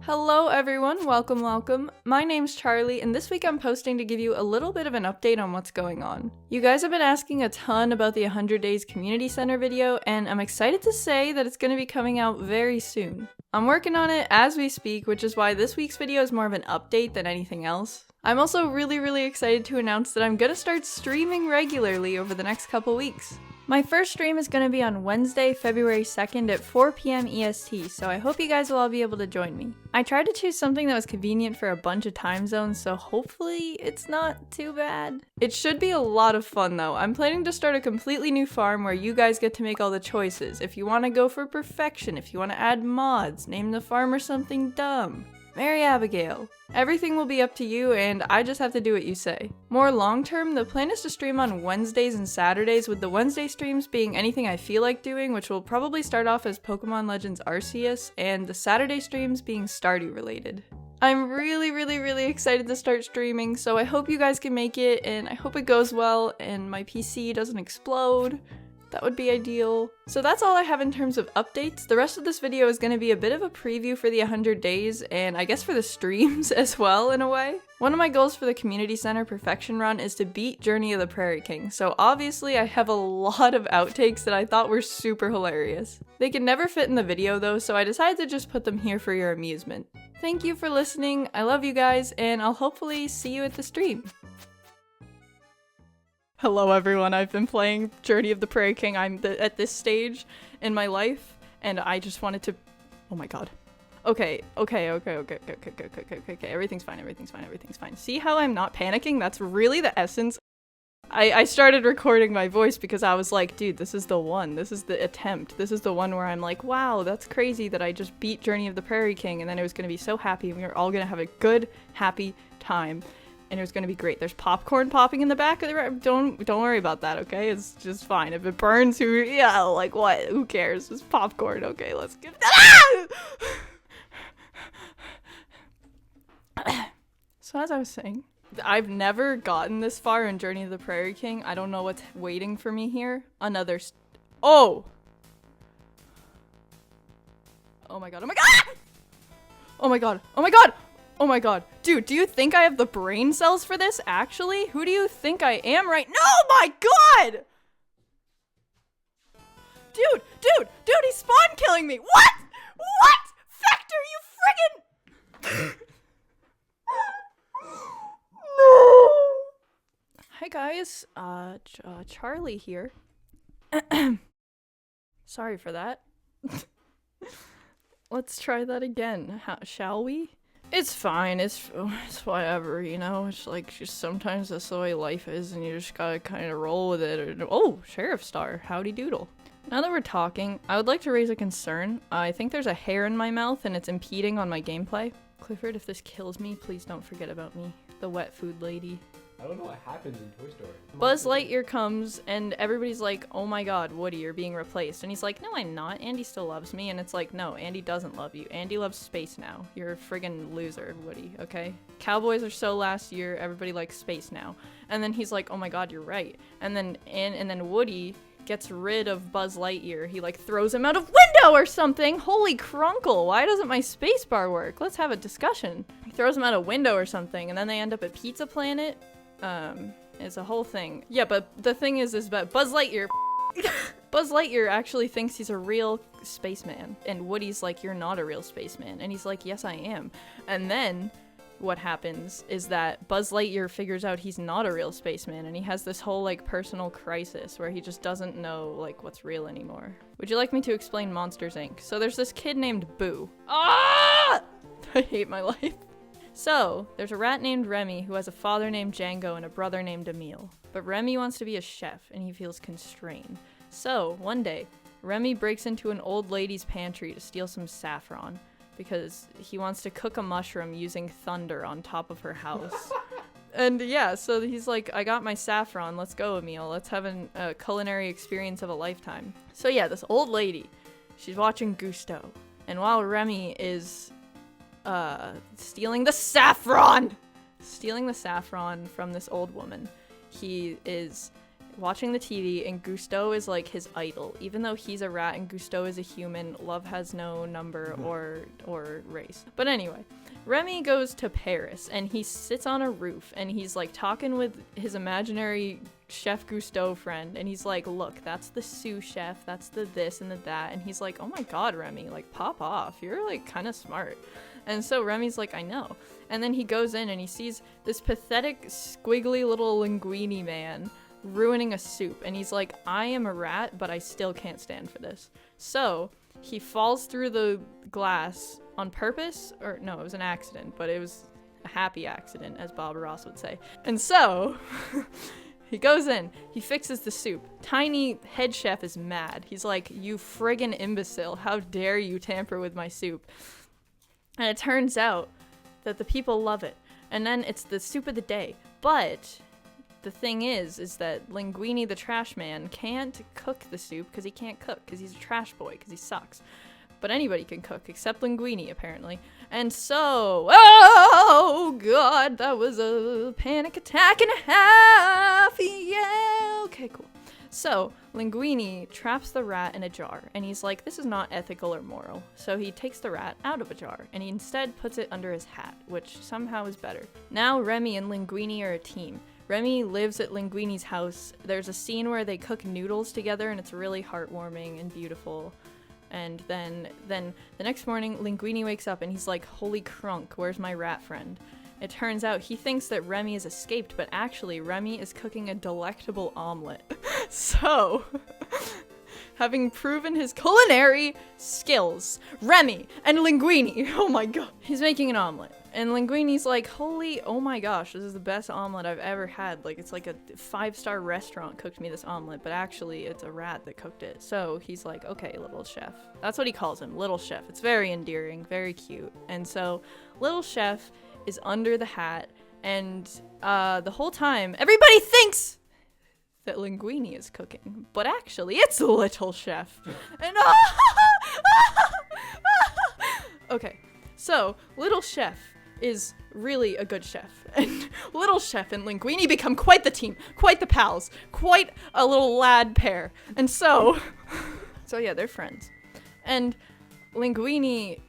Hello everyone, welcome. My name's Charlie, and this week I'm posting to give you a little bit of an update on what's going on. You guys have been asking a ton about the 100 Days Community Center video, and I'm excited to say that it's going to be coming out very soon. I'm working on it as we speak, which is why this week's video is more of an update than anything else. I'm also really excited to announce that I'm gonna start streaming regularly over the next couple weeks. My first stream is going to be on Wednesday, February 2nd at 4 p.m. EST, so I hope you guys will all be able to join me. I tried to choose something that was convenient for a bunch of time zones, so hopefully it's not too bad. It should be a lot of fun though. I'm planning to start a completely new farm where you guys get to make all the choices. If you want to go for perfection, if you want to add mods, name the farmer something dumb. Mary Abigail. Everything will be up to you, and I just have to do what you say. More long-term, the plan is to stream on Wednesdays and Saturdays, with the Wednesday streams being anything I feel like doing, which will probably start off as Pokemon Legends Arceus, and the Saturday streams being Stardew related. I'm really excited to start streaming, so I hope you guys can make it, and I hope it goes well, and my PC doesn't explode. That would be ideal. So that's all I have in terms of updates. The rest of this video is going to be a bit of a preview for the 100 days, and I guess for the streams as well, in a way. One of my goals for the Community Center Perfection Run is to beat Journey of the Prairie King, so obviously I have a lot of outtakes that I thought were super hilarious. They can never fit in the video though, so I decided to just put them here for your amusement. Thank you for listening, I love you guys, and I'll hopefully see you at the stream. Hello everyone, I've been playing Journey of the Prairie King. I'm at this stage in my life, and I just wanted to— oh my god. Okay, everything's fine. See how I'm not panicking? That's really the essence. I started recording my voice because I was like, dude, this is the one. This is the attempt. This is the one where I'm like, wow, that's crazy that I just beat Journey of the Prairie King, and then it was gonna be so happy, and we were all gonna have a good, happy time. And it was gonna be great. There's popcorn popping in the back of the room. Don't worry about that, okay? It's just fine. If it burns, like what? Who cares? It's popcorn. Okay, let's get— So as I was saying, I've never gotten this far in Journey of the Prairie King. I don't know what's waiting for me here. Another oh! Oh my god, oh my god! Oh my god, oh my god! Oh my god. Dude, do you think I have the brain cells for this, actually? Who do you think I am right— no, my god! Dude, he's spawn killing me! What? Vector, you friggin— No! Hi guys, Charlie here. Sorry for that. Let's try that again, shall we? It's fine, it's whatever, you know? It's like, just sometimes that's the way life is, and you just gotta kind of roll with it. Oh, Sheriff Star, howdy doodle. Now that we're talking, I would like to raise a concern. I think there's a hair in my mouth and it's impeding on my gameplay. Clifford, if this kills me, please don't forget about me. The wet food lady. I don't know what happens in Toy Story. Buzz Lightyear comes and everybody's like, oh my god, Woody, you're being replaced. And he's like, no, I'm not. Andy still loves me. And it's like, no, Andy doesn't love you. Andy loves space now. You're a friggin' loser, Woody, okay? Cowboys are so last year, everybody likes space now. And then he's like, oh my god, you're right. And then Woody gets rid of Buzz Lightyear. He like throws him out of window or something. Holy crunkle, why doesn't my space bar work? Let's have a discussion. He throws him out a window or something, and then they end up at Pizza Planet. It's a whole thing. Yeah, but the thing is that Buzz Lightyear Buzz Lightyear actually thinks he's a real spaceman, and Woody's like, you're not a real spaceman, and he's like, yes I am. And then what happens is that Buzz Lightyear figures out he's not a real spaceman, and he has this whole like personal crisis where he just doesn't know like what's real anymore. Would you like me to explain Monsters Inc? So there's this kid named Boo. Ah! I hate my life. So, there's a rat named Remy who has a father named Django and a brother named Emile. But Remy wants to be a chef, and he feels constrained. So, one day, Remy breaks into an old lady's pantry to steal some saffron, because he wants to cook a mushroom using thunder on top of her house. And yeah, so he's like, I got my saffron, let's go, Emile. Let's have a culinary experience of a lifetime. So yeah, this old lady, she's watching Gusto. And while Remy is stealing the saffron from this old woman, he is watching the TV, and Gusteau is like his idol. Even though he's a rat and Gusteau is a human, love has no number or race. But anyway, Remy goes to Paris and he sits on a roof and he's like talking with his imaginary Chef Gusteau friend, and he's like, look, that's the sous chef, that's the this and the that, and he's like, oh my god, Remy, like, pop off, you're like kind of smart. And so Remy's like, I know. And then he goes in and he sees this pathetic, squiggly little linguini man ruining a soup. And he's like, I am a rat, but I still can't stand for this. So he falls through the glass on purpose. Or no, it was an accident, but it was a happy accident, as Bob Ross would say. And so he goes in, he fixes the soup. Tiny head chef is mad. He's like, you friggin' imbecile, how dare you tamper with my soup? And it turns out that the people love it. And then it's the soup of the day. But the thing is that Linguini the trash man can't cook the soup because he can't cook because he's a trash boy because he sucks. But anybody can cook except Linguini, apparently. And so, oh god, that was a panic attack and a half. Yeah, okay, cool. So, Linguini traps the rat in a jar, and he's like, this is not ethical or moral. So he takes the rat out of a jar, and he instead puts it under his hat, which somehow is better. Now Remy and Linguini are a team. Remy lives at Linguini's house. There's a scene where they cook noodles together, and it's really heartwarming and beautiful. And then the next morning, Linguini wakes up, and he's like, holy crunk, where's my rat friend? It turns out he thinks that Remy has escaped, but actually Remy is cooking a delectable omelet. So, having proven his culinary skills, Remy and Linguini, oh my god, he's making an omelet. And Linguini's like, oh my gosh, this is the best omelet I've ever had. Like, it's like a 5-star restaurant cooked me this omelet, but actually it's a rat that cooked it. So he's like, okay, little chef. That's what he calls him, little chef. It's very endearing, very cute. And so, little chef is under the hat, and the whole time, everybody thinks that Linguini is cooking, but actually it's a little chef. And okay, so little chef is really a good chef, and little chef and Linguini become quite the team, quite the pals, quite a little lad pair. And so yeah, they're friends. And Linguini,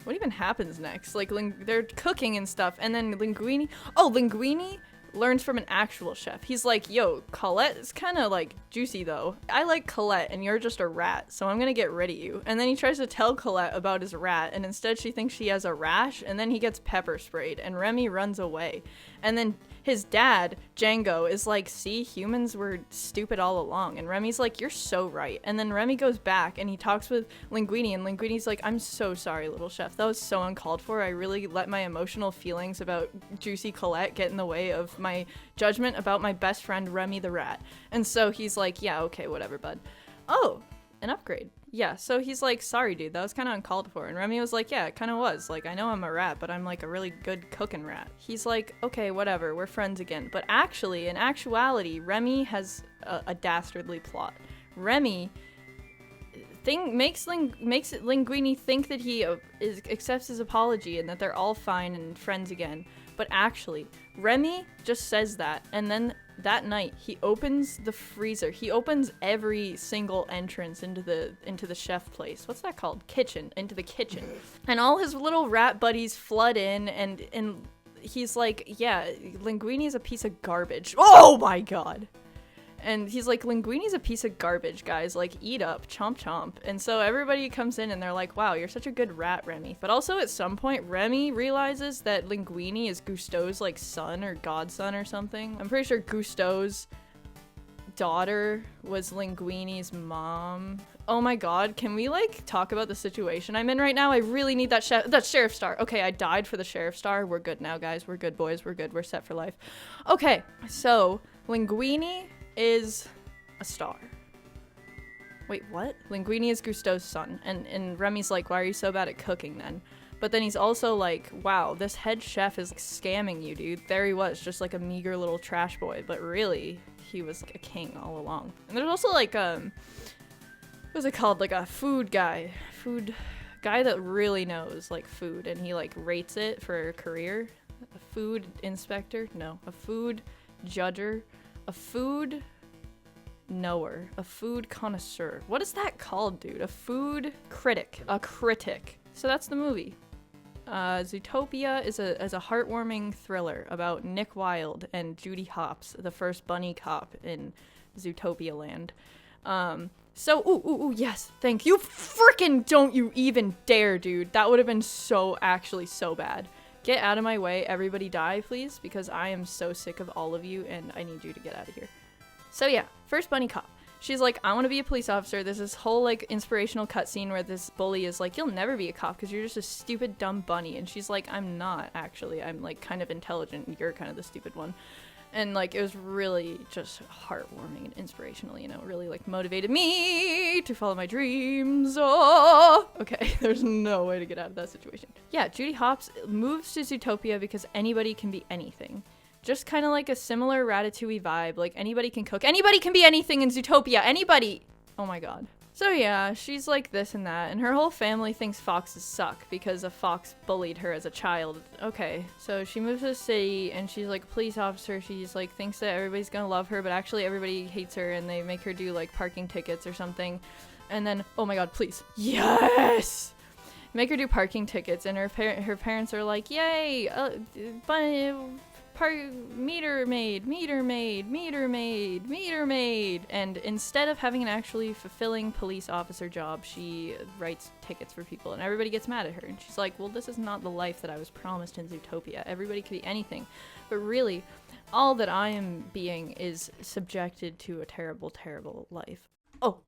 what even happens next? Like, they're cooking and stuff, and then Linguini learns from an actual chef. He's like, yo, Colette is kind of like juicy though. I like Colette and you're just a rat, so I'm gonna get rid of you. And then he tries to tell Colette about his rat, and instead she thinks she has a rash, and then he gets pepper sprayed, and Remy runs away. And then his dad, Django, is like, see, humans were stupid all along. And Remy's like, you're so right. And then Remy goes back and he talks with Linguini, and Linguini's like, I'm so sorry, little chef. That was so uncalled for. I really let my emotional feelings about juicy Colette get in the way of my judgment about my best friend, Remy the rat. And so he's like, yeah, okay, whatever, bud. Oh, an upgrade. Yeah, so he's like, sorry, dude, that was kind of uncalled for. And Remy was like, yeah, it kind of was. Like, I know I'm a rat, but I'm like a really good cooking rat. He's like, okay, whatever, we're friends again. But actually, in actuality, Remy has a dastardly plot. Remy makes Linguini think that he accepts his apology and that they're all fine and friends again. But actually, Remy just says that, and then that night he opens the freezer. He opens every single entrance into the chef place. What's that called? Kitchen. Into the kitchen. And all his little rat buddies flood in, and he's like, yeah, Linguini's a piece of garbage. Oh my god. And he's like, Linguini's a piece of garbage, guys. Like, eat up. Chomp chomp. And so everybody comes in and they're like, wow, you're such a good rat, Remy. But also at some point, Remy realizes that Linguini is Gusteau's, like, son or godson or something. I'm pretty sure Gusteau's daughter was Linguini's mom. Oh my god, can we, like, talk about the situation I'm in right now? I really need that sheriff star. Okay, I died for the sheriff star. We're good now, guys. We're good, boys. We're good. We're set for life. Okay, so Linguini is a star. Wait, what? Linguini is Gusteau's son, and Remy's like, why are you so bad at cooking then? But then he's also like, wow, this head chef is like, scamming you, dude. There he was, just like a meager little trash boy, but really, he was like a king all along. And there's also like, what's it called? Like a food guy that really knows like food, and he like rates it for a career. A food inspector? No, a food judger. A food knower. A food connoisseur. What is that called, dude? A food critic. A critic. So that's the movie. Zootopia is a heartwarming thriller about Nick Wilde and Judy Hopps, the first bunny cop in Zootopia land. Yes, thank you. Frickin' don't you even dare, dude. That would have been actually so bad. Get out of my way, everybody die, please, because I am so sick of all of you and I need you to get out of here. So yeah, first bunny cop. She's like, I want to be a police officer. There's this whole, like, inspirational cutscene where this bully is like, you'll never be a cop because you're just a stupid, dumb bunny. And she's like, I'm not, actually. I'm, like, kind of intelligent and you're kind of the stupid one. And, like, it was really just heartwarming and inspirational, you know, really, like, motivated me to follow my dreams. Oh! Okay, there's no way to get out of that situation. Yeah, Judy Hopps moves to Zootopia because anybody can be anything. Just kind of like a similar Ratatouille vibe. Like, anybody can cook. Anybody can be anything in Zootopia. Anybody! Oh my god. So yeah, she's like this and that, and her whole family thinks foxes suck because a fox bullied her as a child. Okay, so she moves to the city, and she's like a police officer. She's like, thinks that everybody's gonna love her, but actually everybody hates her, and they make her do like parking tickets or something. And then, oh my god, please. Yes! Make her do parking tickets, and her parents are like, yay! Meter maid. And instead of having an actually fulfilling police officer job, she writes tickets for people and everybody gets mad at her. And she's like, well, this is not the life that I was promised in Zootopia. Everybody could be anything. But really, all that I am being is subjected to a terrible, terrible life. Oh,